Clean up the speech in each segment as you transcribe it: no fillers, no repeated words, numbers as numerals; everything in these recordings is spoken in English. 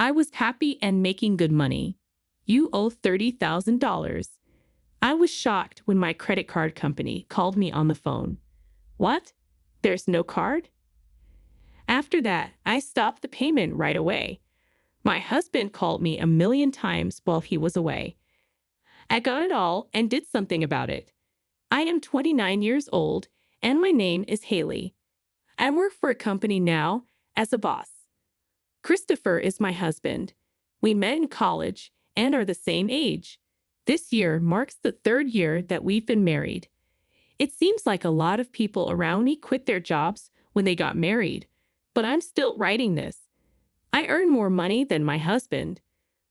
I was happy and making good money. You owe $30,000. I was shocked when my credit card company called me on the phone. What? There's no card? After that, I stopped the payment right away. My husband called me a million times while he was away. I got it all and did something about it. I am 29 years old and my name is Haley. I work for a company now as a boss. Christopher is my husband. We met in college and are the same age. This year marks the 3rd year that we've been married. It seems like a lot of people around me quit their jobs when they got married, but I'm still writing this. I earn more money than my husband.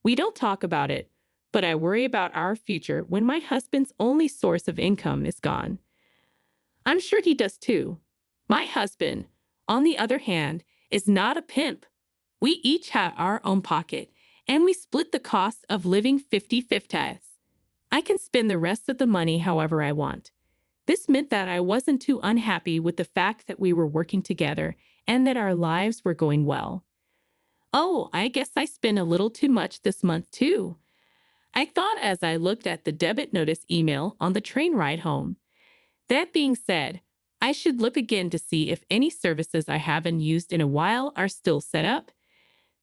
We don't talk about it, but I worry about our future when my husband's only source of income is gone. I'm sure he does too. My husband, on the other hand, is not a pimp. We each have our own pocket, and we split the cost of living 50-50. I can spend the rest of the money however I want. This meant that I wasn't too unhappy with the fact that we were working together and that our lives were going well. Oh, I guess I spent a little too much this month too. I thought as I looked at the debit notice email on the train ride home. That being said, I should look again to see if any services I haven't used in a while are still set up.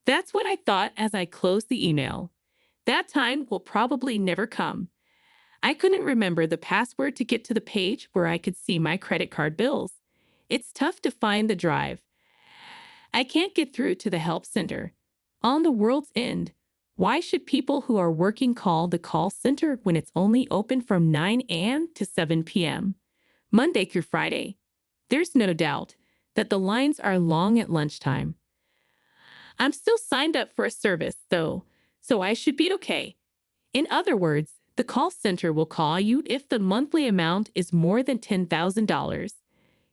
That's what I thought as I closed the email. That time will probably never come. I couldn't remember the password to get to the page where I could see my credit card bills. It's tough to find the drive. I can't get through to the help center. On the world's end, why should people who are working call the call center when it's only open from 9 a.m. to 7 p.m., Monday through Friday? There's no doubt that the lines are long at lunchtime. I'm still signed up for a service, though, so I should be okay. In other words, the call center will call you if the monthly amount is more than $10,000.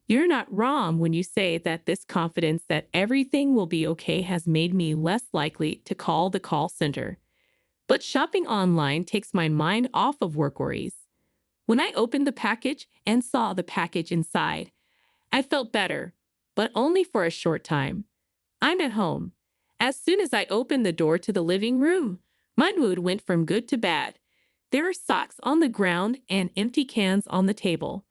You're not wrong when you say that this confidence that everything will be okay has made me less likely to call the call center. But shopping online takes my mind off of work worries. When I opened the package and saw the package inside, I felt better, but only for a short time. I'm at home. As soon as I opened the door to the living room, my mood went from good to bad. There are socks on the ground and empty cans on the table.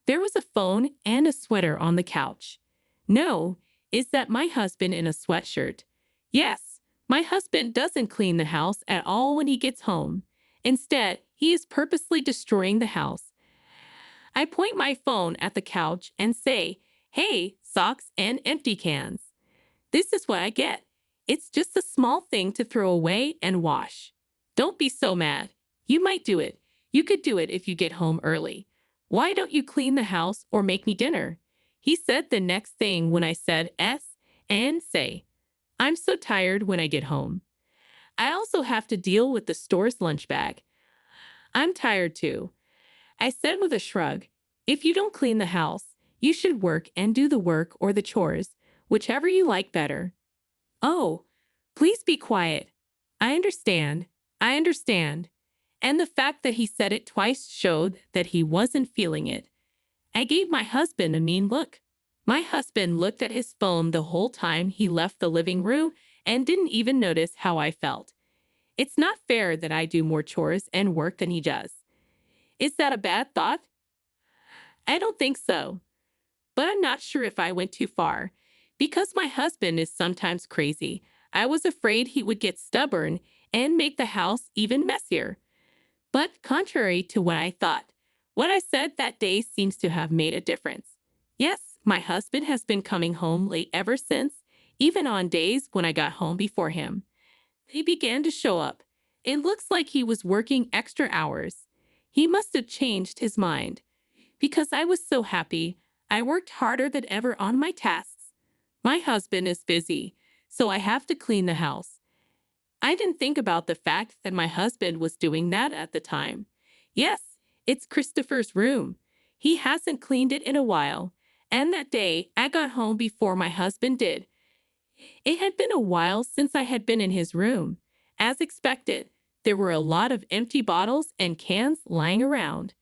There was a phone and a sweater on the couch. No, is that my husband in a sweatshirt? Yes, my husband doesn't clean the house at all when he gets home. Instead, he is purposely destroying the house. I point my phone at the couch and say, "Hey, socks and empty cans." This is what I get. It's just a small thing to throw away and wash. Don't be so mad. You might do it. You could do it if you get home early. Why don't you clean the house or make me dinner? He said the next thing when I said S and say, I'm so tired when I get home. I also have to deal with the store's lunch bag. I'm tired too. I said with a shrug, if you don't clean the house, you should work and do the work or the chores, whichever you like better. Oh, please be quiet. I understand. I understand. And the fact that he said it twice showed that he wasn't feeling it. I gave my husband a mean look. My husband looked at his phone the whole time he left the living room and didn't even notice how I felt. It's not fair that I do more chores and work than he does. Is that a bad thought? I don't think so. But I'm not sure if I went too far. Because my husband is sometimes crazy, I was afraid he would get stubborn and make the house even messier. But contrary to what I thought, what I said that day seems to have made a difference. Yes, my husband has been coming home late ever since, even on days when I got home before him. He began to show up. It looks like he was working extra hours. He must have changed his mind. Because I was so happy, I worked harder than ever on my tasks. My husband is busy, so I have to clean the house. I didn't think about the fact that my husband was doing that at the time. Yes, it's Christopher's room. He hasn't cleaned it in a while, and that day I got home before my husband did. It had been a while since I had been in his room. As expected, there were a lot of empty bottles and cans lying around.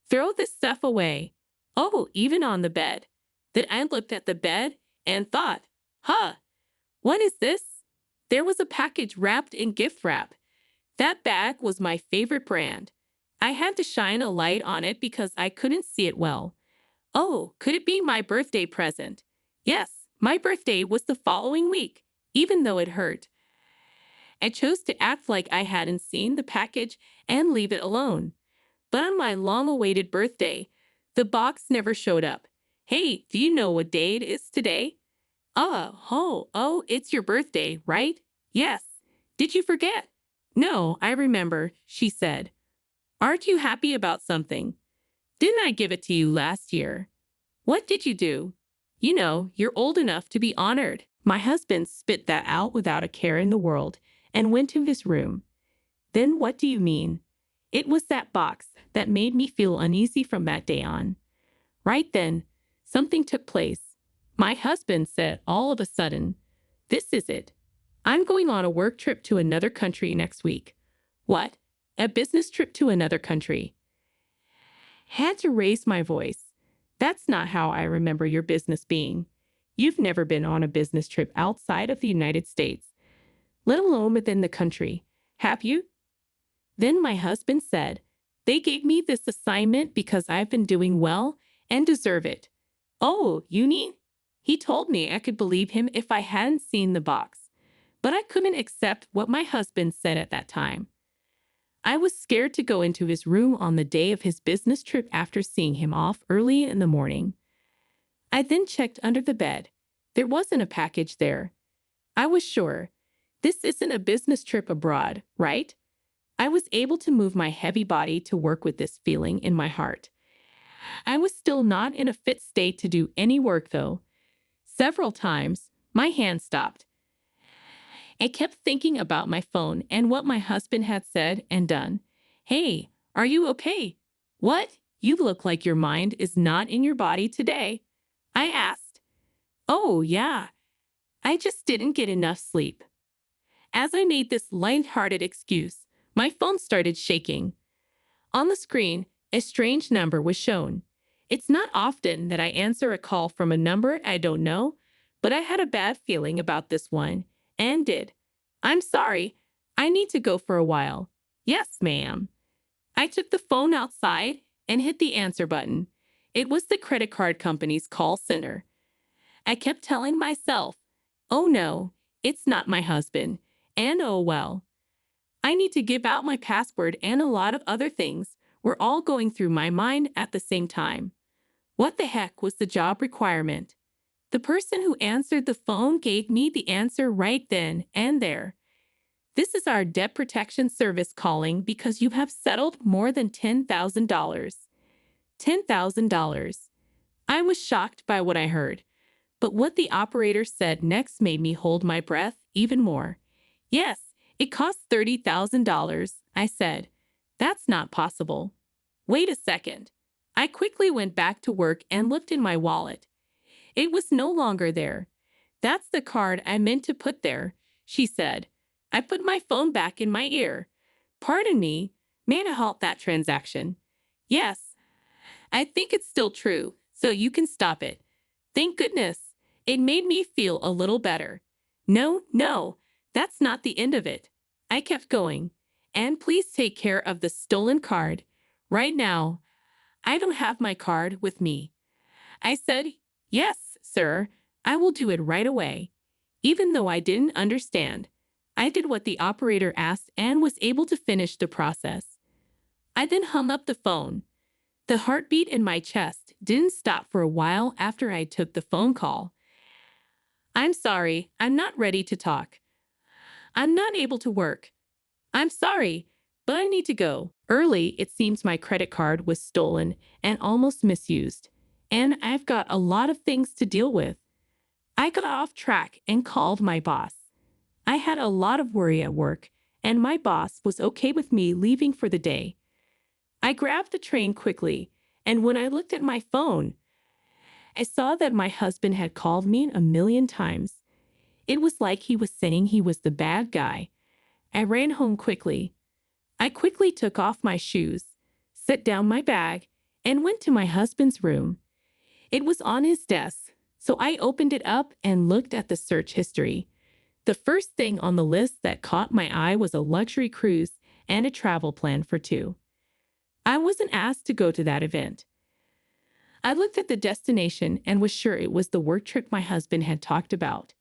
Throw this stuff away. Oh, even on the bed. Then I looked at the bed and thought, what is this? There was a package wrapped in gift wrap. That bag was my favorite brand. I had to shine a light on it because I couldn't see it well. Oh, could it be my birthday present? Yes, my birthday was the following week, even though it hurt. I chose to act like I hadn't seen the package and leave it alone. But on my long-awaited birthday, the box never showed up. Hey, do you know what day it is today? Oh, it's your birthday, right? Yes. Did you forget? No, I remember, she said. Aren't you happy about something? Didn't I give it to you last year? What did you do? You know, you're old enough to be honored. My husband spit that out without a care in the world and went to his room. Then what do you mean? It was that box that made me feel uneasy from that day on. Right then, something took place. My husband said all of a sudden, "This is it. I'm going on a work trip to another country next week." What? A business trip to another country? Had to raise my voice. That's not how I remember your business being. You've never been on a business trip outside of the United States, let alone within the country, have you? Then my husband said, "They gave me this assignment because I've been doing well and deserve it." Oh, you mean? He told me I could believe him if I hadn't seen the box, but I couldn't accept what my husband said at that time. I was scared to go into his room on the day of his business trip after seeing him off early in the morning. I then checked under the bed. There wasn't a package there. I was sure. This isn't a business trip abroad, right? I was able to move my heavy body to work with this feeling in my heart. I was still not in a fit state to do any work, though. Several times, my hand stopped. I kept thinking about my phone and what my husband had said and done. "Hey, are you okay? What? You look like your mind is not in your body today," I asked. "Oh, yeah. I just didn't get enough sleep." As I made this light-hearted excuse, my phone started shaking. On the screen, a strange number was shown. It's not often that I answer a call from a number I don't know, but I had a bad feeling about this one, and did. "I'm sorry. I need to go for a while." "Yes, ma'am." I took the phone outside and hit the answer button. It was the credit card company's call center. I kept telling myself, "Oh no, it's not my husband, and oh well. I need to give out my password," and a lot of other things were all going through my mind at the same time. What the heck was the job requirement? The person who answered the phone gave me the answer right then and there. "This is our debt protection service calling because you have settled more than $10,000. $10,000. I was shocked by what I heard, but what the operator said next made me hold my breath even more. "Yes, it costs $30,000, I said. "That's not possible." "Wait a second." I quickly went back to work and looked in my wallet. It was no longer there. "That's the card I meant to put there," she said. I put my phone back in my ear. "Pardon me, may I halt that transaction?" "Yes, I think it's still true, so you can stop it." Thank goodness. It made me feel a little better. No, that's not the end of it. I kept going. "And please take care of the stolen card. Right now, I don't have my card with me." I said, "Yes, sir, I will do it right away." Even though I didn't understand, I did what the operator asked and was able to finish the process. I then hung up the phone. The heartbeat in my chest didn't stop for a while after I took the phone call. "I'm sorry, I'm not ready to talk. I'm not able to work. I'm sorry, but I need to go." Early, it seems my credit card was stolen and almost misused, and I've got a lot of things to deal with. I got off track and called my boss. I had a lot of worry at work, and my boss was okay with me leaving for the day. I grabbed the train quickly, and when I looked at my phone, I saw that my husband had called me a million times. It was like he was saying he was the bad guy. I ran home quickly. I quickly took off my shoes, set down my bag, and went to my husband's room. It was on his desk, so I opened it up and looked at the search history. The first thing on the list that caught my eye was a luxury cruise and a travel plan for two. I wasn't asked to go to that event. I looked at the destination and was sure it was the work trip my husband had talked about.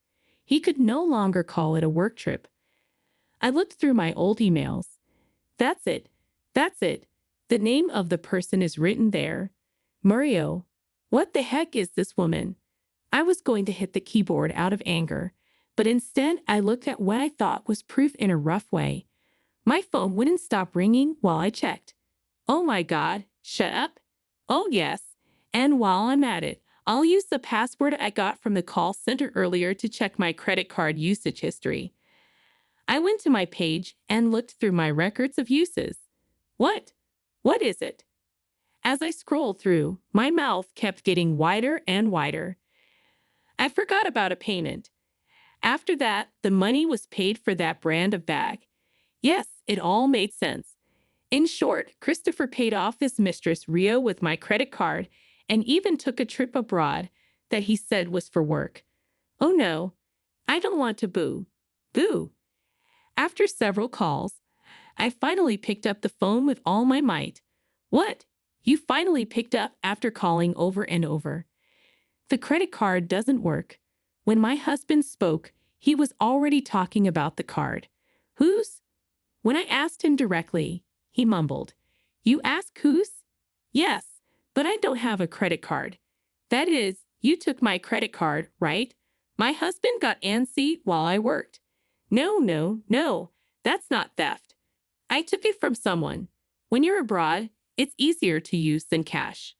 He could no longer call it a work trip. I looked through my old emails. That's it. That's it. The name of the person is written there. Mario. What the heck is this woman? I was going to hit the keyboard out of anger, but instead I looked at what I thought was proof in a rough way. My phone wouldn't stop ringing while I checked. Oh my God, shut up. Oh yes, and while I'm at it, I'll use the password I got from the call center earlier to check my credit card usage history. I went to my page and looked through my records of uses. What? What is it? As I scrolled through, my mouth kept getting wider and wider. I forgot about a payment. After that, the money was paid for that brand of bag. Yes, it all made sense. In short, Christopher paid off his mistress Rio with my credit card and even took a trip abroad that he said was for work. Oh no, I don't want to boo. Boo. After several calls, I finally picked up the phone with all my might. What? You finally picked up after calling over and over. The credit card doesn't work. When my husband spoke, he was already talking about the card. Whose? When I asked him directly, he mumbled. You ask whose? Yes, but I don't have a credit card. That is, you took my credit card, right? My husband got antsy while I worked. No, that's not theft. I took it from someone. When you're abroad, it's easier to use than cash.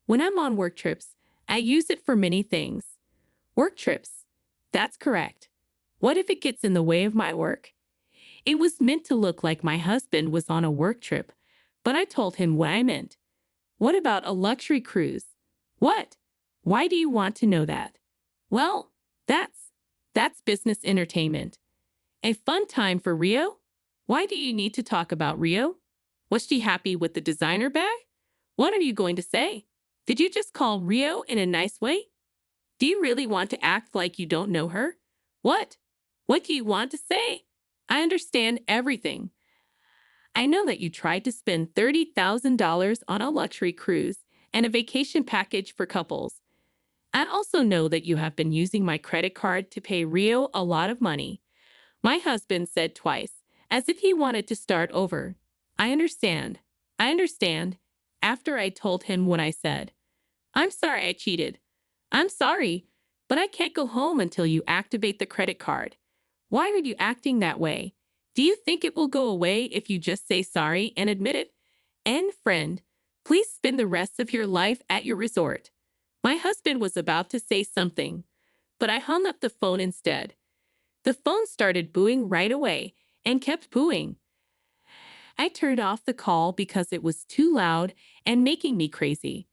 When I'm on work trips, I use it for many things. Work trips. That's correct. What if it gets in the way of my work? It was meant to look like my husband was on a work trip, but I told him what I meant. What about a luxury cruise? What? Why do you want to know that? Well, that's business entertainment. A fun time for Rio? Why do you need to talk about Rio? Was she happy with the designer bag? What are you going to say? Did you just call Rio in a nice way? Do you really want to act like you don't know her? What? What do you want to say? I understand everything. I know that you tried to spend $30,000 on a luxury cruise and a vacation package for couples. I also know that you have been using my credit card to pay Rio a lot of money. My husband said twice, as if he wanted to start over. I understand. After I told him what I said. I'm sorry I cheated. I'm sorry, but I can't go home until you activate the credit card. Why are you acting that way? Do you think it will go away if you just say sorry and admit it? And friend, please spend the rest of your life at your resort. My husband was about to say something, but I hung up the phone instead. The phone started booing right away and kept booing. I turned off the call because it was too loud and making me crazy.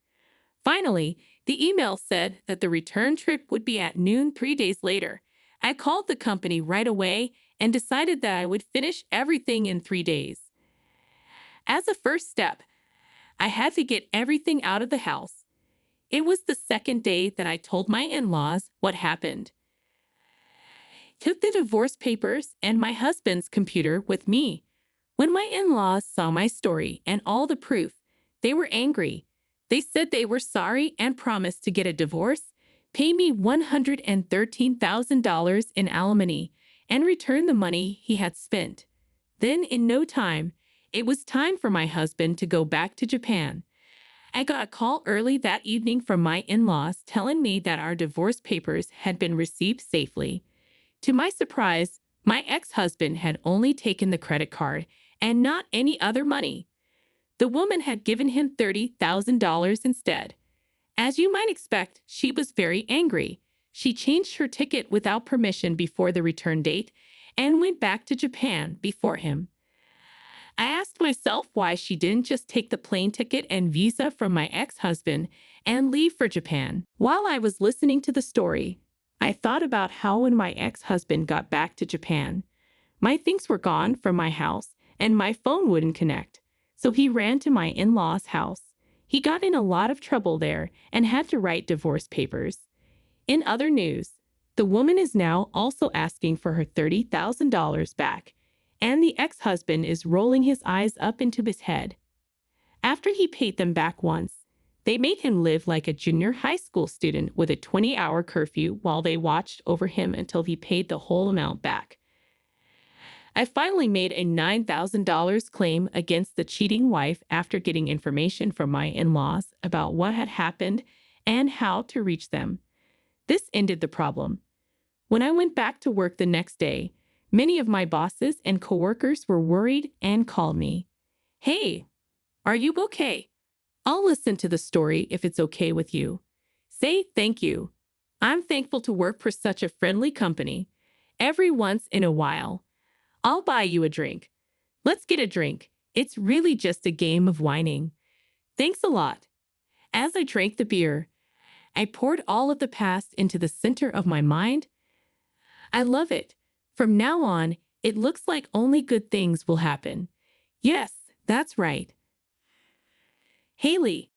Finally, the email said that the return trip would be at noon 3 days later. I called the company right away and decided that I would finish everything in 3 days. As a first step, I had to get everything out of the house. It was the second day that I told my in-laws what happened. Took the divorce papers and my husband's computer with me. When my in-laws saw my story and all the proof, they were angry. They said they were sorry and promised to get a divorce, pay me $113,000 in alimony, and return the money he had spent. Then, in no time, it was time for my husband to go back to Japan. I got a call early that evening from my in-laws telling me that our divorce papers had been received safely. To my surprise, my ex-husband had only taken the credit card and not any other money. The woman had given him $30,000 instead. As you might expect, she was very angry. She changed her ticket without permission before the return date and went back to Japan before him. I asked myself why she didn't just take the plane ticket and visa from my ex-husband and leave for Japan. While I was listening to the story, I thought about how when my ex-husband got back to Japan, my things were gone from my house and my phone wouldn't connect. So he ran to my in-laws' house. He got in a lot of trouble there and had to write divorce papers. In other news, The woman is now also asking for her $30,000 back, and the ex-husband is rolling his eyes up into his head. After he paid them back once, they made him live like a junior high school student with a 20-hour curfew while they watched over him until he paid the whole amount back. I finally made a $9,000 claim against the cheating wife after getting information from my in-laws about what had happened and how to reach them. This ended the problem. When I went back to work the next day, many of my bosses and coworkers were worried and called me. "Hey, are you okay? I'll listen to the story if it's okay with you. Say thank you. I'm thankful to work for such a friendly company. Every once in a while, I'll buy you a drink. Let's get a drink. It's really just a game of whining. Thanks a lot." As I drank the beer, I poured all of the past into the center of my mind. I love it. From now on, it looks like only good things will happen. Yes, that's right. Haley,